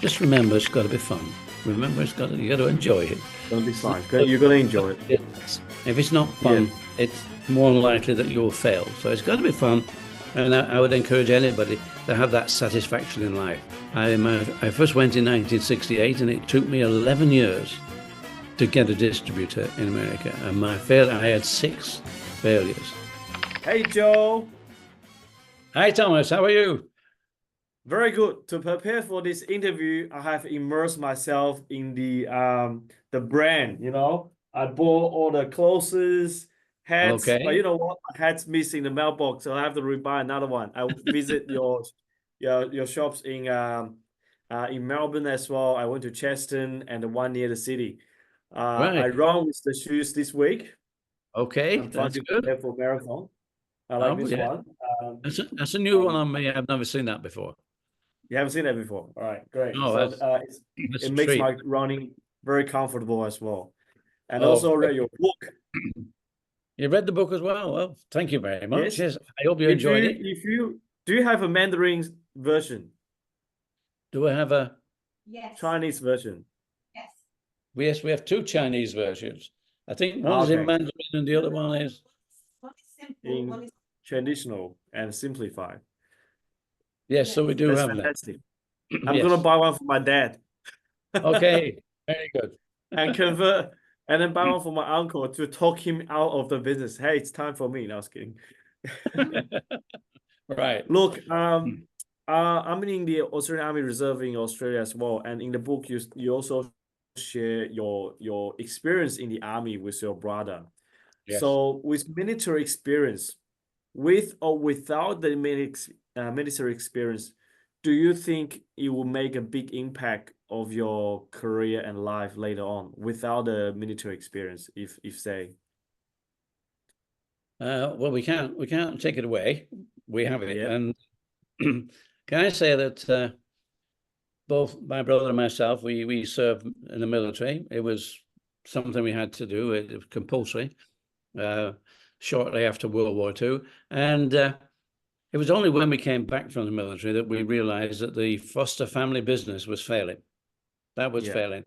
just remember it's got to be fun. Remember, you got to enjoy it. It's gonna be fun. You're gonna enjoy it. If it's not fun, it's more likely that you'll fail. So it's got to be fun, and I would encourage anybody to have that satisfaction in life. I first went in 1968, and it took me 11 years to get a distributor in America, and I had 6 failures. Hey, Joe. Hi, Thomas. How are you? Very good. To prepare for this interview, I have immersed myself in the brand. I bought all the clothes, hats, but Okay. you know what? My hat's missing the mailbox, so I have to rebuy another one. I visit your shops in Melbourne as well. I went to Cheston and the one near the city. I Right. run with the shoes this week. Okay. I'm trying That's to good. prepare for marathon. I like Oh, this yeah. one. That's a new one on me. I've never seen that before. You haven't seen that before. All right, great. Oh, So that's it a makes treat. my running very comfortable as well. And Oh, also read your book. you read the book as well. Well, thank you very much. Yes. Yes, I hope you If enjoyed you it. if you do you have a Mandarin version, Do I have a? Yes. Chinese version? Yes. Yes, we have 2 Chinese versions. I think one is in Okay. Mandarin and the other one is. One is simple, one In is traditional and simplified. Yes, so we do That's have that. fantastic. I'm gonna Yes. buy one for my dad. Okay. Very good. And convert and then buy one for my uncle to talk him out of the business. Hey, it's time for me. No, I was kidding. Right. Look, I'm in the Australian Army Reserve in Australia as well, and in the book you also share your experience in the army with your brother. Yes. So with military experience, with or without the military experience, do you think it will make a big impact of your career and life later on without the military experience, if say? Well, we can't take it away. We have it, Yeah. and can I say that both my brother and myself, we served in the military. It was something we had to do. It was compulsory. Shortly after World War II, and it was only when we came back from the military that we realized that the foster family business was failing. That was failing.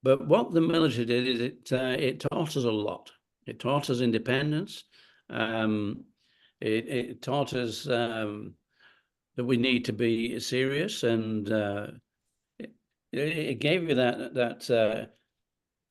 But what the military did is it taught us a lot. It taught us independence. It taught us that we need to be serious, and it gave you that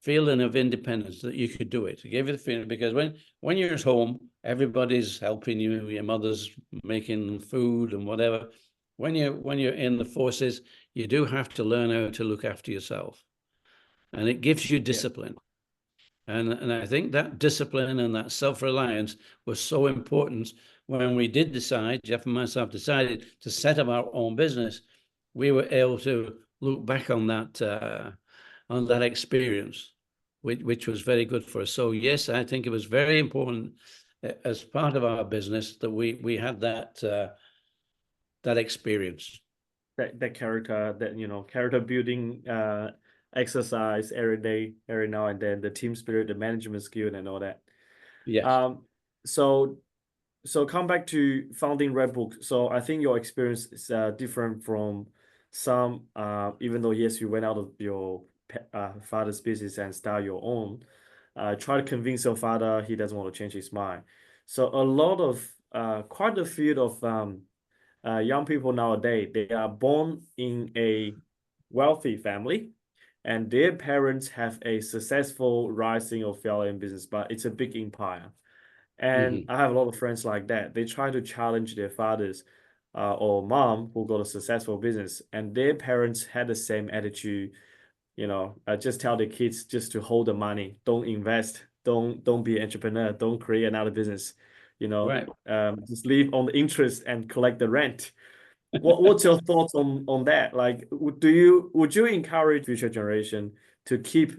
feeling of independence that you could do it. It gave you the feeling, because when you're at home, everybody's helping you. Your mother's making food and whatever. When you're in the forces, you do have to learn how to look after yourself, and it gives you discipline. And I think that discipline and that self-reliance was so important when we did decide, Jeff and myself decided to set up our own business. We were able to look back on that experience, which was very good for us. So yes, I think it was very important as part of our business that we had that experience. That character, character building exercise every day, every now and then, the team spirit, the management skill, and all that. Yes. So come back to founding Reebok. So I think your experience is different from some, even though yes, you went out of your father's business and start your own. Try to convince your father he doesn't want to change his mind. So a lot of quite a few of young people nowadays, they are born in a wealthy family, and their parents have a successful rising or failing business, but it's a big empire. And I have a lot of friends like that. They try to challenge their fathers or mom who got a successful business, and their parents had the same attitude. Just tell the kids just to hold the money, don't invest, don't be an entrepreneur, don't create another business. Right. Just live on the interest and collect the rent. What's your thoughts on that? Like, would you encourage future generation to keep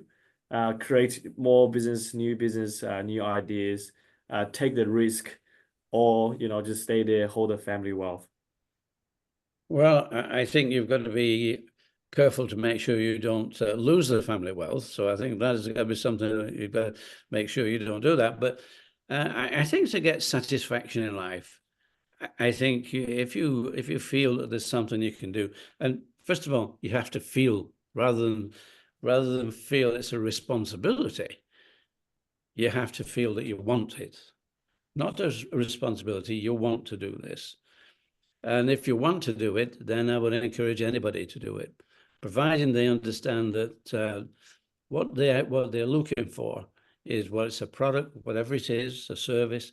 create more business, new ideas, take the risk, or just stay there, hold the family wealth? Well, I think you've got to be careful to make sure you don't lose the family wealth. So I think that is going to be something that you've got to make sure you don't do that. But I think to get satisfaction in life, I think if you feel that there's something you can do, and first of all, you have to feel rather than feel it's a responsibility. You have to feel that you want it, not as a responsibility. You want to do this, and if you want to do it, then I would encourage anybody to do it, providing they understand that what they're looking for is, well, it's a product, whatever it is, a service.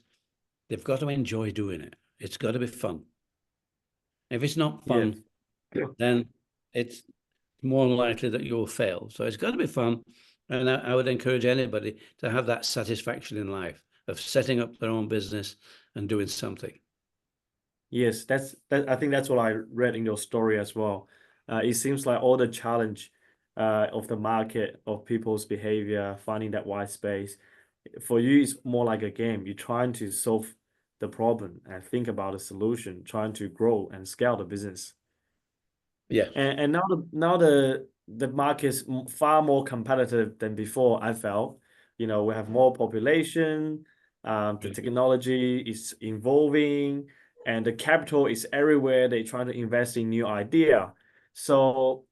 They've got to enjoy doing it. It's got to be fun. If it's not fun, then it's more likely that you'll fail. So it's got to be fun. And I would encourage anybody to have that satisfaction in life of setting up their own business and doing something. Yes, I think that's what I read in your story as well. It seems like all the challenge of the market, of people's behavior, finding that white space, for you, it's more like a game. You're trying to solve the problem and think about a solution, trying to grow and scale the business. Yeah. And now the market is far more competitive than before, I felt. We have more population, the technology is evolving, and the capital is everywhere. They're trying to invest in new idea. So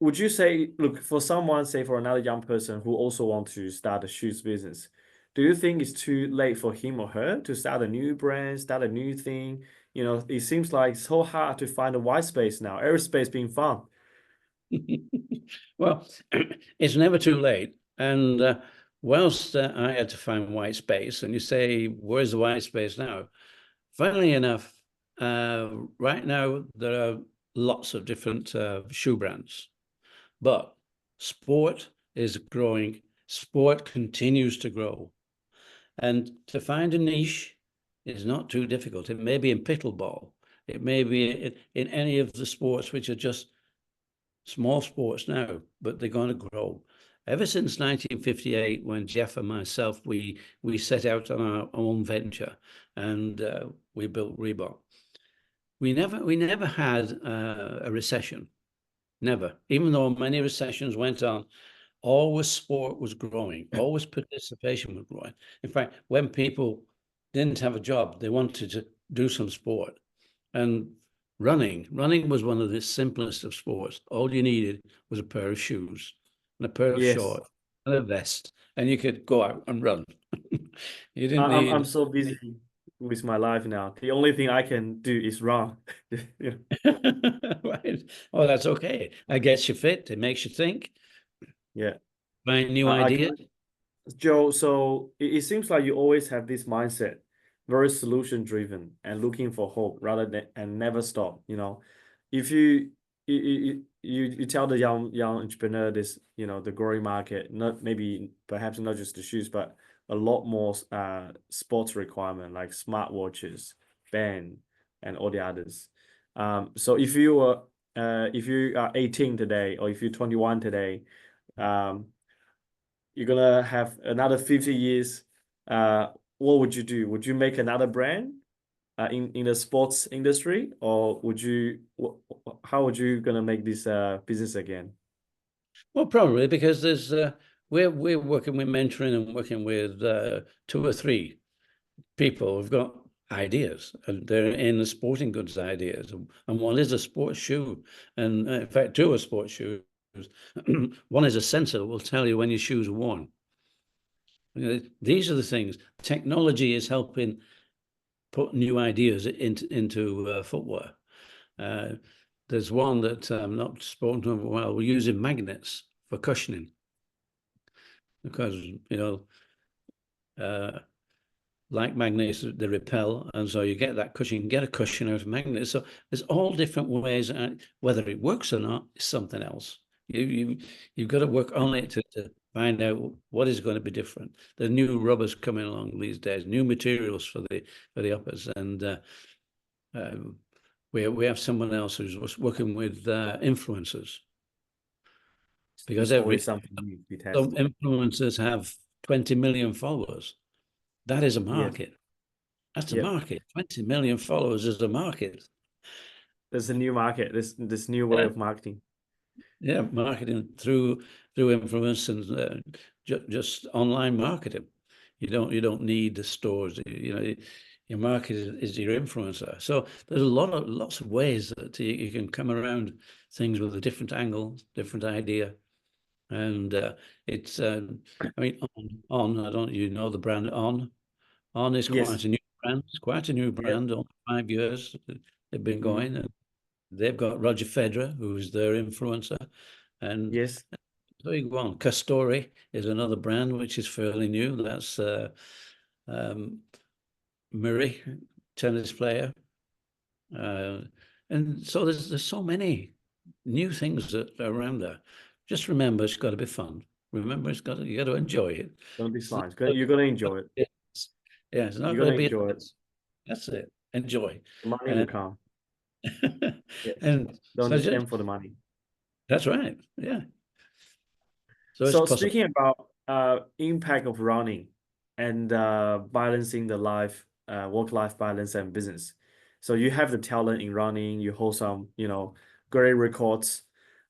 would you say, look, for someone, say for another young person who also want to start a shoes business, do you think it's too late for him or her to start a new brand, start a new thing? It seems like it's so hard to find a white space now. Every space being found. Well, it's never too late. And whilst I had to find white space, and you say, where's the white space now? Funnily enough, right now there are lots of different shoe brands, but sport is growing. Sport continues to grow. And to find a niche is not too difficult. It may be in pickleball. It may be in any of the sports which are just small sports now, but they're going to grow. Ever since 1958, when Jeff and myself, we set out on our own venture, and we built Reebok. We never had a recession, never. Even though many recessions went on, always sport was growing, always participation was growing. In fact, when people didn't have a job, they wanted to do some sport. And running was one of the simplest of sports. All you needed was a pair of shoes and a pair of shorts and a vest, and you could go out and run. You didn't need. I'm so busy with my life now. The only thing I can do is run. Right. Oh, that's okay. It gets you fit. It makes you think. Yeah. Find new ideas. Joe, so it seems like you always have this mindset, very solution driven and looking for hope rather than and never stop. If you tell the young entrepreneur this, the growing market, perhaps not just the shoes, but a lot more sports requirement like smartwatches, band, and all the others. So if you are 18 today, or if you're 21 today, you're gonna have another 50 years. What would you do? Would you make another brand in the sports industry, or how would you gonna make this business again? Well, probably because there's we're working with mentoring and working with 2 or 3 people who've got ideas, and they're in the sporting goods ideas, and one is a sports shoe, and in fact 2 are sports shoes. One is a sensor that will tell you when your shoes are worn. These are the things. Technology is helping put new ideas into footwear. There's one that I'm not spoken to in a while. We're using magnets for cushioning because, like magnets, they repel, and so you get that cushion. You can get a cushion out of magnets. So there's all different ways, and whether it works or not is something else. You've got to work on it to find out what is going to be different. The new rubbers coming along these days, new materials for the uppers, and we have someone else who's working with influencers, because always something new to be tested. some influencers have 20 million followers. That is a market. Yes. That's a market. 20 million followers is a market. There's a new market. This new way of marketing. Yeah, marketing through influence and just online marketing. You don't need the stores. your market is your influencer. So there's lots of ways that you can come around things with a different angle, different idea. And it's, I mean, I don't, you know, the brand On is Yes. quite a new brand. It's quite a new brand. Only 5 years they've been going, and they've got Roger Federer, who's their influencer, and Yes. so you go on. Castori is another brand which is fairly new. That's Murray, tennis player, and so there's so many new things that are around there. Just remember, it's got to be fun. Remember, you got to enjoy it. Don't be It's not slimes. You're gonna enjoy it. Yeah, it's not You're going gonna to be. enjoy it. That's it. Enjoy. The money will come. Yes. And Don't so just aim for the money. that's right. Yeah. So it's So possible. speaking about impact of running and balancing the work-life balance and business. So you have the talent in running, you hold some, great records.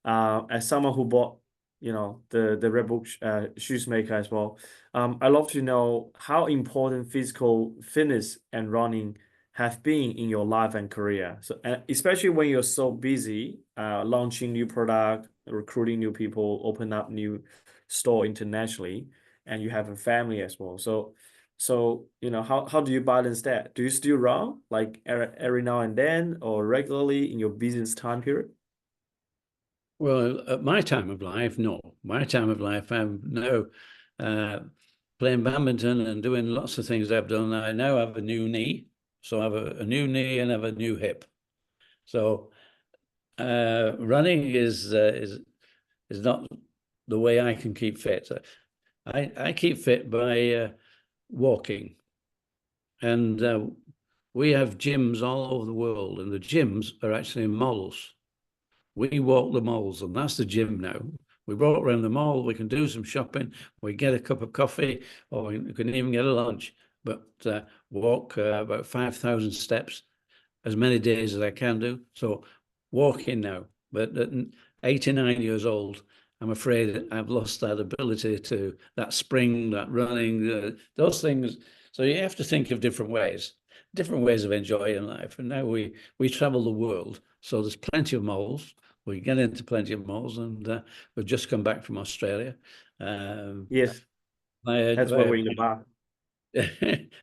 As someone who bought, the Reebok shoes maker as well, I'd love to know how important physical fitness and running have been in your life and career. So especially when you're so busy, launching new product, recruiting new people, open up new store internationally, and you have a family as well. So how do you balance that? Do you still run like every now and then or regularly in your business time period? Well, at my time of life, no. My time of life, I'm now playing badminton and doing lots of things I've done. I now have a new knee. So I have a new knee and I have a new hip. So running is not the way I can keep fit. I keep fit by walking. And we have gyms all over the world, and the gyms are actually malls. We walk the malls, and that's the gym now. We walk around the mall, we can do some shopping, we get a cup of coffee, or we can even get a lunch, but walk about 5,000 steps as many days as I can do. So walking now, but at 89 years old, I'm afraid I've lost that ability to that spring, that running, those things. So you have to think of different ways of enjoying life. And now we travel the world, so there's plenty of malls. We get into plenty of malls, and we've just come back from Australia. Yes, that's why we're in the bar.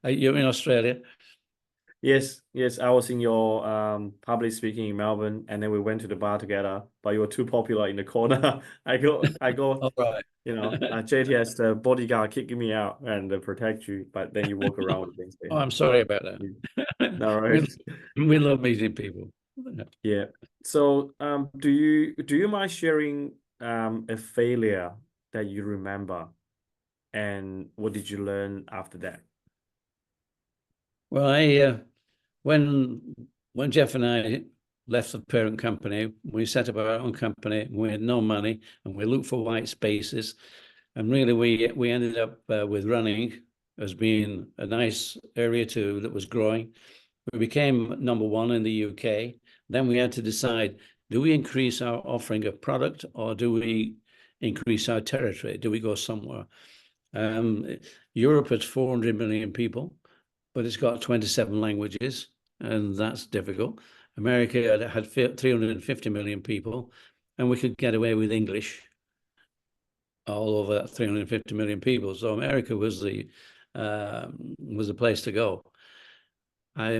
You're in Australia? Yes, I was in your public speaking in Melbourne, and then we went to the bar together. But you were too popular in the corner. I go. All right. JT has the bodyguard kicking me out and protect you, but then you walk around with things. Oh, I'm sorry about that. No, right. We love meeting people. Yeah. So, do you mind sharing a failure that you remember, and what did you learn after that? Well, when Jeff and I left the parent company, we set up our own company. We had no money, and we looked for white spaces. And really, we ended up with running as being a nice area too that was growing. We became #1 in the UK. Then we had to decide: do we increase our offering of product, or do we increase our territory? Do we go somewhere? Europe has 400 million people, but it's got 27 languages, and that's difficult. America had 350 million people, and we could get away with English all over that 350 million people. So America was the place to go. I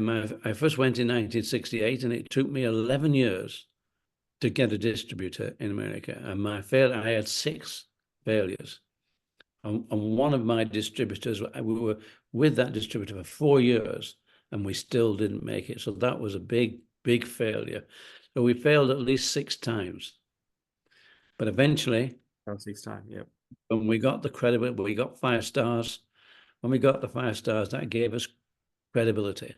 first went in 1968, and it took me 11 years to get a distributor in America. And I had 6 failures. And one of my distributors, we were with that distributor for 4 years, and we still didn't make it. So that was a big, big failure. So we failed at least 6 times. But eventually, 6 times, yeah. when we got the credibility, we got 5 stars. When we got the 5 stars, that gave us credibility.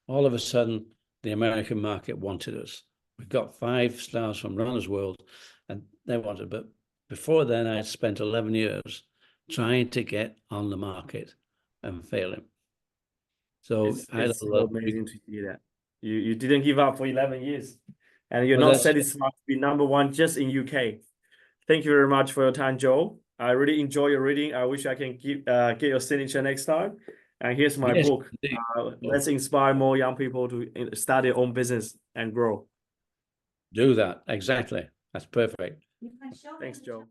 All of a sudden, the American market wanted us. We got 5 stars from Runner's World, and they wanted. But before then, I had spent 11 years trying to get on the market and failing. So it's so amazing to see that you didn't give up for 11 years, and you're not satisfied to be #1 just in UK. Thank you very much for your time, Joe. I really enjoy your reading. I wish I can get your signature next time. And here's my Yes, book. indeed. Let's inspire more young people to start their own business and grow. Do that. Exactly. That's perfect. You can show Thanks, them the Joe.